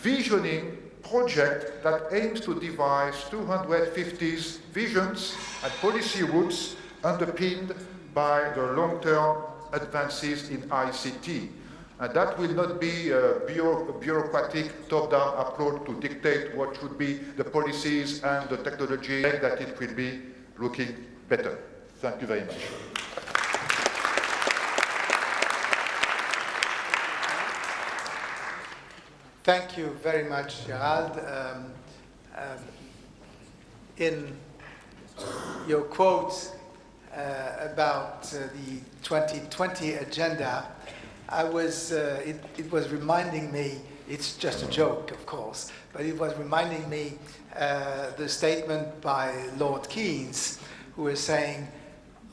visioning project that aims to devise 250 visions and policy routes underpinned by the long-term advances in ICT. And that will not be a bureaucratic top-down approach to dictate what should be the policies and the technology, that it will be looking better. Thank you very much. Thank you very much, Gerald. In your quote about the 2020 agenda, it was reminding me, it's just a joke, of course, but it was reminding me the statement by Lord Keynes, who was saying,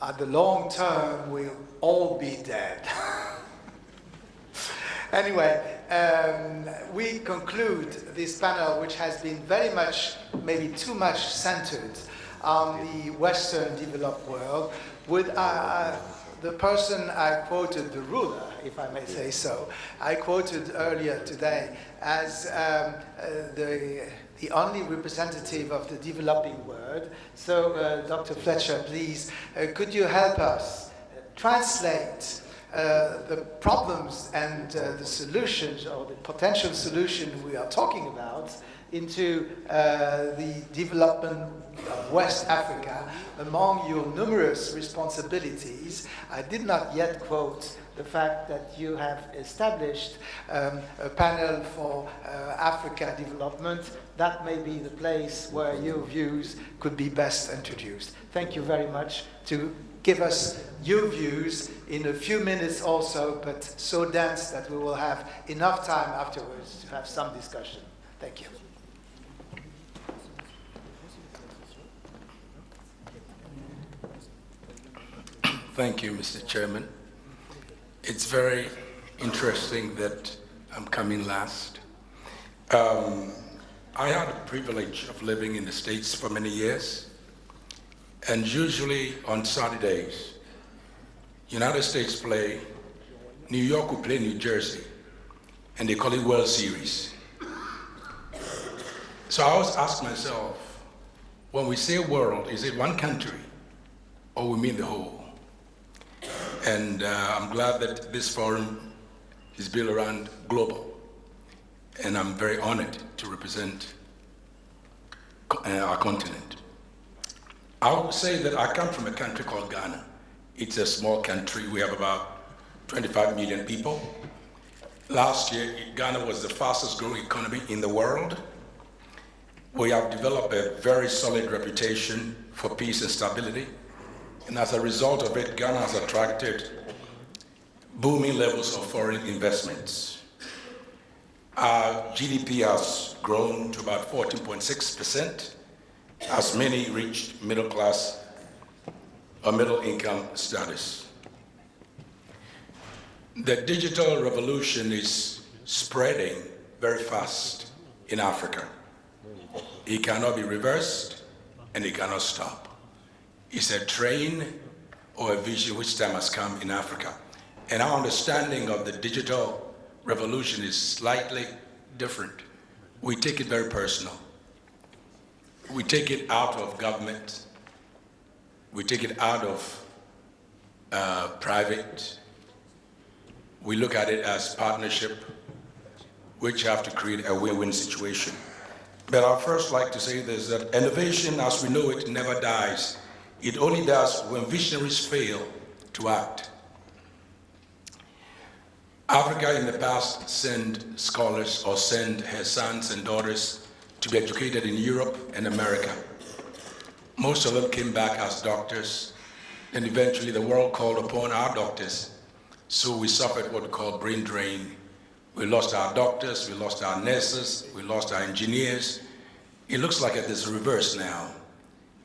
at the long term, we'll all be dead. Anyway, we conclude this panel, which has been very much, maybe too much centered on the Western developed world, with the person I quoted, the ruler, if I may say so, I quoted earlier today as the only representative of the developing world. So, Dr. Fletcher, please, could you help us translate the problems and the solutions, or the potential solution we are talking about, into the development of West Africa among your numerous responsibilities? I did not yet quote the fact that you have established a panel for Africa development. That may be the place where your views could be best introduced. Thank you very much to give us your views in a few minutes also, but so dense that we will have enough time afterwards to have some discussion. Thank you. Thank you, Mr. Chairman. It's very interesting that I'm coming last. I had the privilege of living in the States for many years, and usually on Saturdays, United States play, New York will play New Jersey, and they call it World Series. So I always ask myself, when we say world, is it one country, or we mean the whole? And I'm glad that this forum is built around global. And I'm very honored to represent our continent. I would say that I come from a country called Ghana. It's a small country. We have about 25 million people. Last year, Ghana was the fastest growing economy in the world. We have developed a very solid reputation for peace and stability. And as a result of it, Ghana has attracted booming levels of foreign investments. Our GDP has grown to about 14.6%, as many reached middle class or middle income status. The digital revolution is spreading very fast in Africa. It cannot be reversed, and it cannot stop. It's a train or a vision which time has come in Africa. And our understanding of the digital revolution is slightly different. We take it very personal. We take it out of government. We take it out of private. We look at it as partnership, which have to create a win-win situation. But I'd first like to say this, that innovation as we know it never dies. It only does when visionaries fail to act. Africa in the past sent scholars or sent her sons and daughters to be educated in Europe and America. Most of them came back as doctors, and eventually the world called upon our doctors. So we suffered what we call brain drain. We lost our doctors, we lost our nurses, we lost our engineers. It looks like it is reverse now.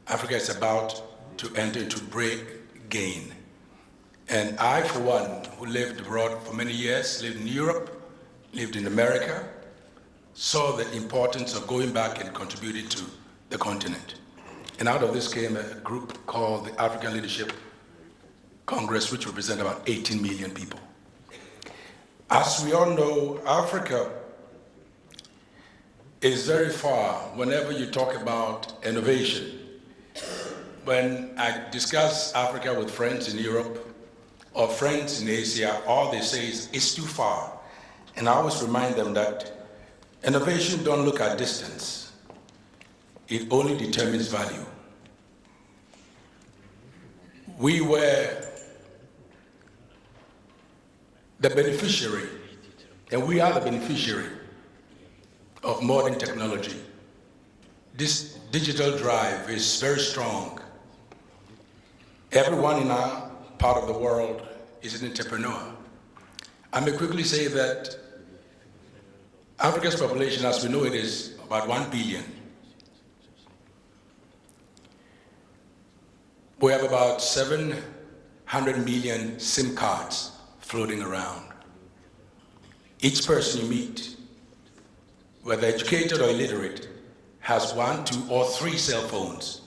Africa is about to enter into break gain. And I, for one, who lived abroad for many years, lived in Europe, lived in America, saw the importance of going back and contributing to the continent. And out of this came a group called the African Leadership Congress, which represents about 18 million people. As we all know, Africa is very far whenever you talk about innovation. When I discuss Africa with friends in Europe or friends in Asia, all they say is it's too far. And I always remind them that innovation don't look at distance. It only determines value. We were the beneficiary, and we are the beneficiary of modern technology. This digital drive is very strong. Everyone in our part of the world is an entrepreneur. I may quickly say that Africa's population, as we know it, is about 1 billion. We have about 700 million SIM cards floating around. Each person you meet, whether educated or illiterate, has 1, 2, or 3 cell phones.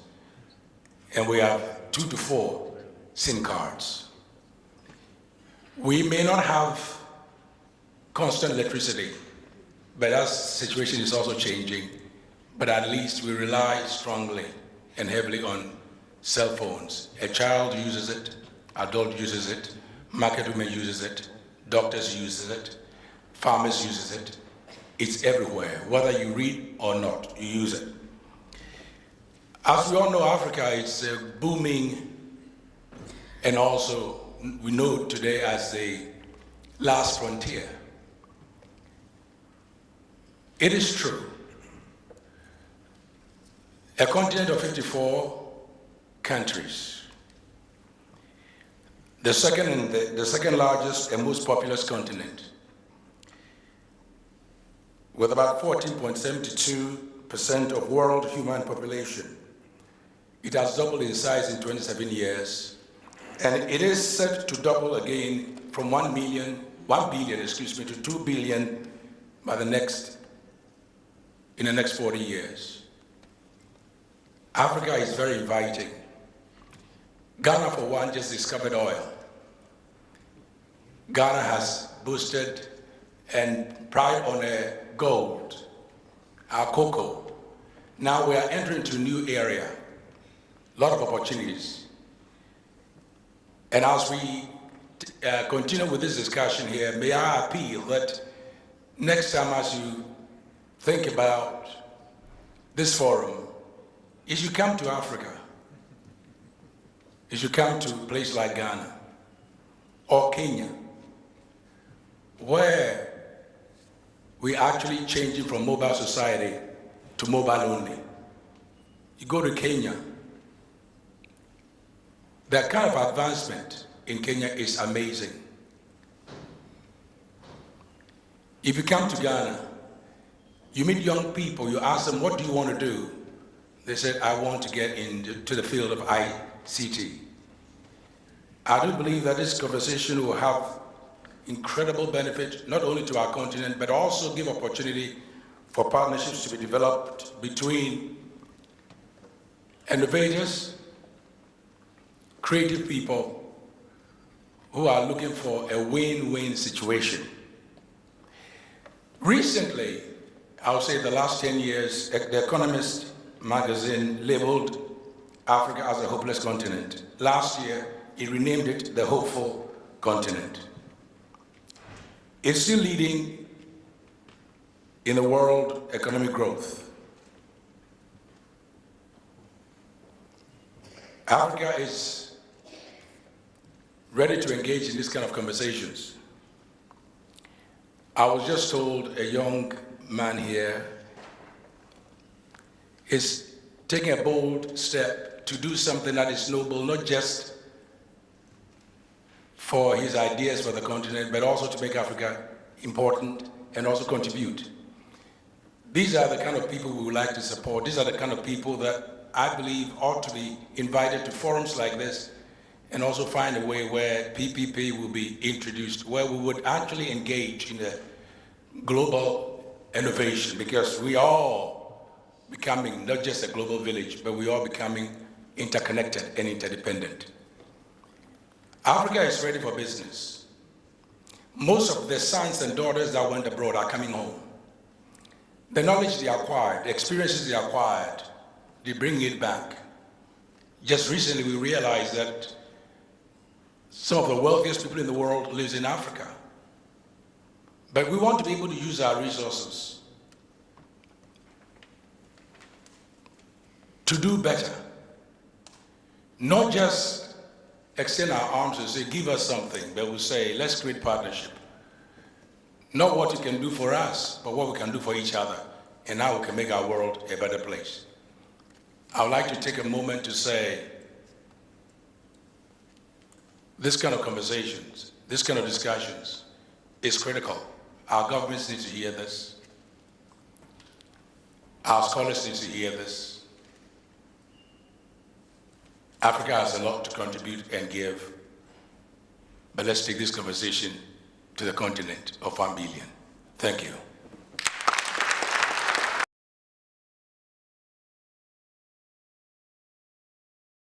And we have 2 to 4 SIM cards. We may not have constant electricity, but that situation is also changing. But at least we rely strongly and heavily on cell phones. A child uses it, adult uses it, market women uses it, doctors uses it, farmers uses it. It's everywhere. Whether you read or not, you use it. As we all know, Africa is booming, and also we know today as the last frontier. It is true. A continent of 54 countries. The second largest and most populous continent, with about 14.72% of world human population. It has doubled in size in 27 years, and it is set to double again from 1 billion, to 2 billion in the next 40 years. Africa is very inviting. Ghana, for one, just discovered oil. Ghana has boosted and pride on gold, our cocoa. Now we are entering into a new area, a lot of opportunities. And as we continue with this discussion here, may I appeal that next time as you think about this forum, if you come to Africa, if you come to a place like Ghana or Kenya, where we're actually changing from mobile society to mobile only. You go to Kenya, that kind of advancement in Kenya is amazing. If you come to Ghana, you meet young people, you ask them, what do you want to do? They said, I want to get into the field of ICT. I do believe that this conversation will have incredible benefit, not only to our continent, but also give opportunity for partnerships to be developed between innovators, creative people who are looking for a win-win situation. Recently, I would say the last 10 years, The Economist magazine labeled Africa as a hopeless continent. Last year, it renamed it the hopeful continent. It's still leading in the world economic growth. Africa is ready to engage in this kind of conversations. I was just told a young man here is taking a bold step to do something that is noble, not just for his ideas for the continent, but also to make Africa important and also contribute. These are the kind of people we would like to support. These are the kind of people that I believe ought to be invited to forums like this and also find a way where PPP will be introduced, where we would actually engage in the global innovation, because we are becoming not just a global village, but we are becoming interconnected and interdependent. Africa is ready for business. Most of the sons and daughters that went abroad are coming home. The knowledge they acquired, the experiences they acquired, they bring it back. Just recently we realized that some of the wealthiest people in the world lives in Africa. But we want to be able to use our resources to do better. Not just extend our arms and say, give us something, but we say, let's create partnership. Not what you can do for us, but what we can do for each other, and how we can make our world a better place. I would like to take a moment to say, this kind of conversations, this kind of discussions is critical. Our governments need to hear this. Our scholars need to hear this. Africa has a lot to contribute and give, but let's take this conversation to the continent of 1 billion. Thank you.